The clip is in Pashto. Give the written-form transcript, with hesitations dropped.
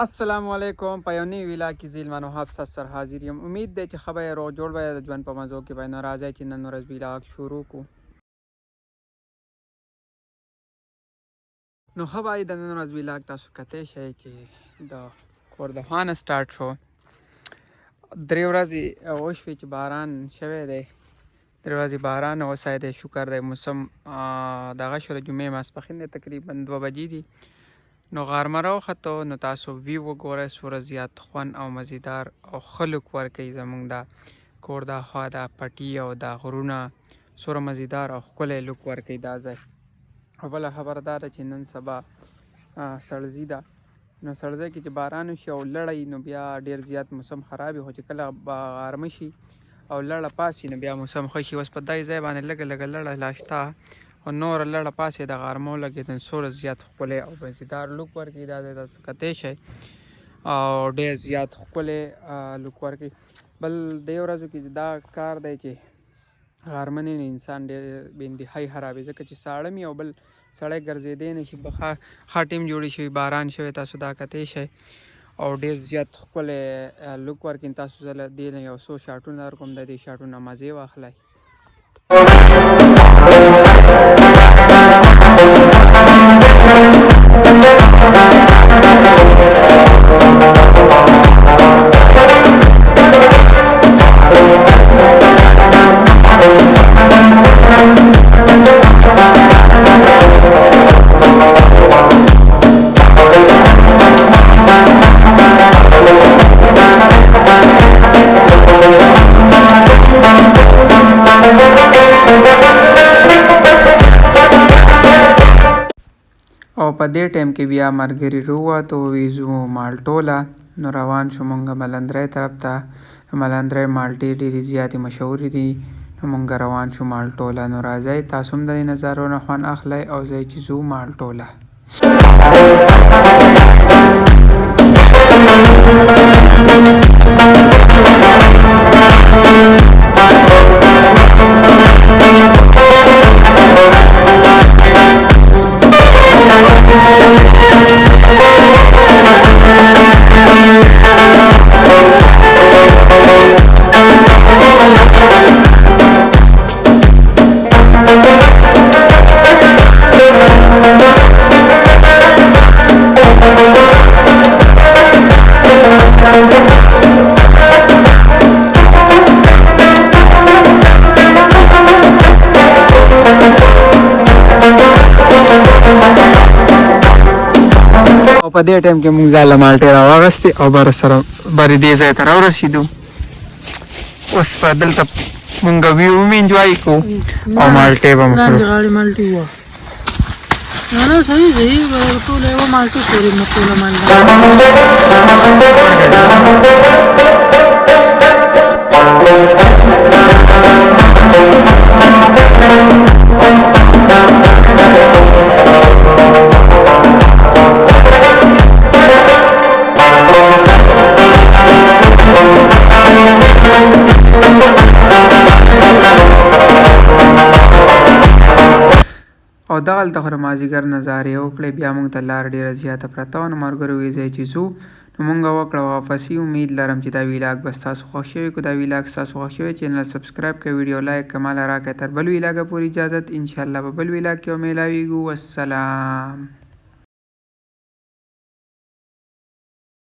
السلام علیکم. په یو نوي ویلاګ کې زه ایلمان وهاب ستاسو سره حاضر یم. امید دی چې ښه به یې روغ جوړ به یې د ژوند په مزو کې به یې. نو راځئ چې نن ورځ ویلاګ شروع کړو. نو ښه به د نن ورځ ویلاګ تاسو کتی شئ چې د کور د خوا نه سټارټ شو. 3 ورځې وشوې چې باران شوی دی. 3 ورځې باران اوسای دی. شکر دی موسم دغه شو. د جمعې ماسپښین دی، تقریبا 2 بجې دي. نو غرمه راوخته. نو تاسو ویو وګورئ څومره زیات خوند او مزیدار او ښه لوک ورکوي زموږ دا کور دا خوا دا پټي او دا غرونه څومره مزیدار او ښکلی لوک ورکوي دا ځای. او بله خبره دا ده چې نن سبا سړزي ده. نو سړزی کې چې باران وشي او لړی نو بیا ډېر زیات موسم خراب وي، خو چې کله غرمه شي او لړه پاسي نو بیا موسم ښه شي. اوس په دای ځای باندې لږه لږه لړه لا شته او نوره لړه پاسې د غرمو لګېدل څومره زیات ښکلی او مزیدار لوک ورکوي. دا ځای تاسو کتی شئ او ډېر زیات ښکلی لوک ورکوي. بل دې ورځو کې دا کار دی چې غرمه نه انسان ډېر بې انتهایي خرابوي، ځکه چې ساړه وي او بل سړی ګرځېدی نه شي. ښه ټیم جوړې شوي، باران شوی، تاسو دا کتی شئ او ډېر زیات ښکلی لوک ورکوي. تاسو زه له دې نه یو څو شاټونه درکوم، د دې شاټونه مزې واخلئ. او په دې ټایم کې بیا ملګري راووتو، ویې ځو مالټو له. نو روان شو مونږ ملندرۍ طرف ته. ملندرۍ مالټې ډېرې زیاتې مشهورې دي. نو مونږ روان شو مالټو له. نو راځئ تاسو هم د دې نظارو نه خوند اخلئ او ځئ چې ځو مالټو له. او په دې ټایم کې موږ ځاله مالټې راواغستې او برې دې ځای ته راورسېدو. اوس په دلته موږ ویو هم انجوای کوو او مالټې به مو خورو. نه صحیح دی، ټوله یوه مالټې خورې موږ ټوله مالټه. او دغلته خو د مازدیګر نظارې وکړې. بیا موږ ته لار ډېره زیاته پرته وه. نو ملګرو ویې ځئ چې ځو. نو موږ وکړه واپسي. امید لرم چې دا ویلاګ به ستاسو خوښ شوی. که دا ویلاګ ستاسو خوښ شوی چینل سبسکرایب کړئ، ویډیو لایک کړئ، ماله راکړئ. تر بل ویلاګه پورې اجازت. انشاءالله به بل ویلاګ کې به میلاویږو. والسلام.